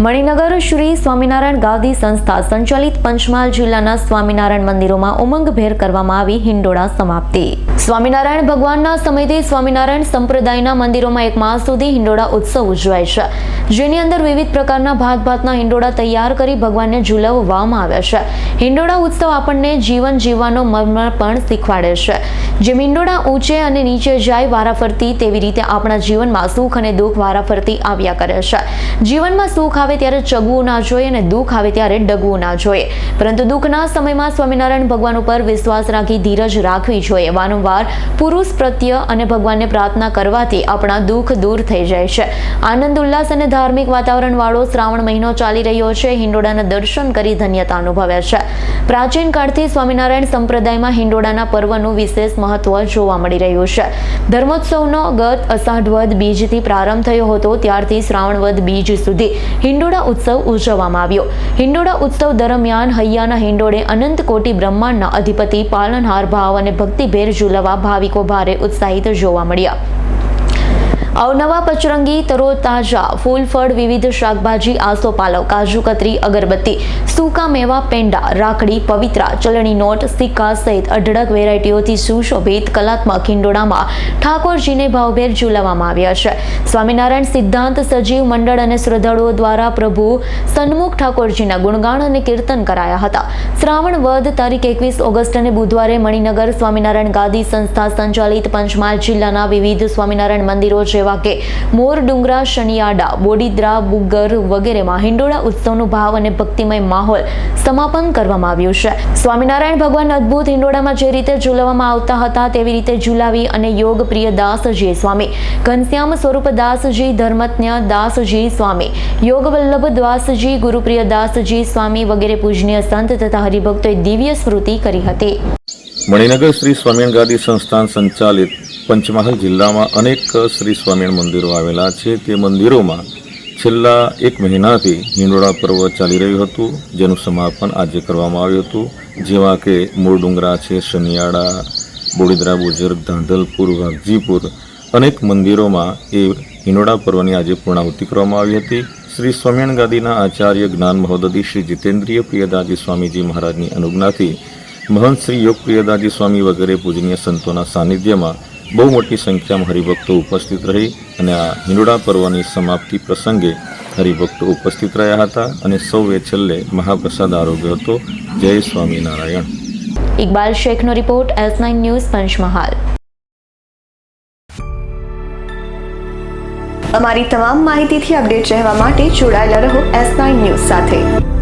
મણિનગર શ્રી સ્વામિનારાયણ ગાદી સંસ્થા સંચાલિત પંચમહાલ જિલ્લાના સ્વામિનારાયણ મંદિરોમાં ઉમંગભેર કરવામાં આવી હિંડોળા સમાપ્તિ। સ્વામિનારાયણ ભગવાનના સમયથી સ્વામિનારાયણ સંપ્રદાયના મંદિરોમાં એક માસ સુધી હિંડોળા ઉત્સવ ઉજવાય છે, જેની અંદર વિવિધ પ્રકારના ભાતભાતના હિંડોળા તૈયાર કરી ભગવાનને ઝુલાવવામાં આવ્યા છે। હિંડોળા ઉત્સવ આપણને જીવન જીવવાનો મર્મ પણ શીખવાડે છે। જેમ હિંડોળા ઊંચે અને નીચે જાય વારાફરતી, તેવી રીતે આપણા જીવનમાં સુખ અને દુઃખ વારાફરતી આવ્યા કરે છે। જીવનમાં સુખ આવે ત્યારે ચગવું ના જોઈએ અને દુઃખ આવે ત્યારે ડગવું ના જોઈએ, પરંતુ દુઃખના સમયમાં સ્વામિનારાયણ ભગવાન ઉપર વિશ્વાસ રાખી ધીરજ રાખવી જોઈએ। વારંવાર પુરુષ પ્રત્યે અને ભગવાનને પ્રાર્થના કરવાથી આપણા દુઃખ દૂર થઈ જાય છે। આનંદ ઉલ્લાસ અને ધાર્મિક વાતાવરણ વાળો શ્રાવણ મહિનો ચાલી રહ્યો છે। હિંડોળાના દર્શન કરી ધન્યતા અનુભવે છે। પ્રાચીન કાળથી સ્વામિનારાયણ સંપ્રદાયમાં હિંડોળાના પર્વનું વિશેષ મહત્વ જોવા મળી રહ્યું છે। ધર્મોત્સવનો ગત અષાઢ વદ બીજથી પ્રારંભ થયો હતો, ત્યારથી શ્રાવણ વદ બીજ સુધી હિંડોળા ઉત્સવ ઉજવવામાં આવ્યો। હિંડોળા ઉત્સવ દરમિયાન હૈયાના હિંડોળે અનંત કોટી બ્રહ્માંડના અધિપતિ પાલનહાર ભાવ અને ભક્તિભેર ઝૂલવા ભાવિકો ભારે ઉત્સાહિત જોવા મળ્યા। અવનવા પચરંગી તરોતાજા ફૂલ ફળ, વિવિધ શાકભાજી, આસોપાલવ, કાજુ કતરી, અગરબત્તી, સૂકા મેવા, પેંડા, રાખડી, પવિત્રા, ચલણી નોટ, સિક્કા સહિત અઢળક વેરાયટીઓથી સુશોભિત કલાત્મક હિંડોળામાં ઠાકોરજીને ભાવભેર ઝૂલાવવામાં આવ્યા છે। સ્વામિનારાયણ સિદ્ધાંત સજીવ મંડળ અને શ્રદ્ધાળુઓ દ્વારા પ્રભુ સન્મુખ ઠાકોરજીના ગુણગાન અને કીર્તન કરાયા હતા। શ્રાવણ વદ તારીખ 21 ઓગસ્ટ અને બુધવારે મણિનગર સ્વામિનારાયણ ગાદી સંસ્થા સંચાલિત પંચમહાલ જિલ્લાના વિવિધ સ્વામિનારાયણ મંદિરો જેવા કે મોર ડુંગરા, શનિયાડા, બોડીદ્રા, બુગ્ગર વગેરેમાં હિંડોળા ઉત્સવનું ભાવ અને ભક્તિમય માહોલ સમાપન કરવામાં આવ્યું છે। સ્વામિનારાયણ ભગવાન અદ્ભુત હિંડોળામાં જે રીતે ઝૂલવામાં આવતા હતા તેવી રીતે ઝૂલાવી અને યોગ પ્રિય દાસજી સ્વામી, ઘનશ્યામ સ્વરૂપ દાસજી, ધર્મજ્ઞ દાસજી સ્વામી, યોગ વલ્લભ દાસજી, ગુરુપ્રિય દાસજી સ્વામી વગેરે પૂજનીય સંત તથા હરિભક્તોએ દિવ્ય સ્મૃતિ કરી હતી। મણિનગર શ્રી સ્વામિનારાયણ ગાદી સંસ્થાન સંચાલિત પંચમહાલ જિલ્લામાં અનેક શ્રી સ્વામિનારાયણ મંદિરો આવેલા છે। તે મંદિરોમાં છેલ્લા એક મહિનાથી હિંડોળા પર્વ ચાલી રહ્યું હતું, જેનું સમાપન આજે કરવામાં આવ્યું હતું। જેવા કે મૂળ ડુંગરા છે, શનિયાડા, બોડીદ્રા, બુજુર્ગ, ધાંધલપુર, વાઘજીપુર, અનેક મંદિરોમાં એ હિંડોળા પર્વની આજે પૂર્ણાહુતિ કરવામાં આવી હતી। શ્રી સ્વામિનારાયણ ગાદીના આચાર્ય જ્ઞાન મહોદધિ શ્રી જીતેન્દ્રિય પ્રિયદાસજી સ્વામીજી મહારાજની અનુજ્ઞાથી મહંત શ્રી યોગ પ્રિયદાસજી સ્વામી વગેરે પૂજનીય સંતોના સાનિધ્યમાં બહુ મોટી સંખ્યામાં હરિભક્તો ઉપસ્થિત રહી અને આ હિંડોળા પર્વની સમાપ્તિ પ્રસંગે હરિભક્તો ઉપસ્થિત રહ્યા હતા અને સૌએ છેલ્લે મહાપ્રસાદ આરોગ્ય હતો। જય સ્વામિનારાયણ। ઇકબાલ શેખનો રિપોર્ટ, S9 ન્યૂઝ, પંચમહાલ। અમારી તમામ માહિતીથી અપડેટ રહેવા માટે જોડાયેલા રહો S9 ન્યૂઝ સાથે।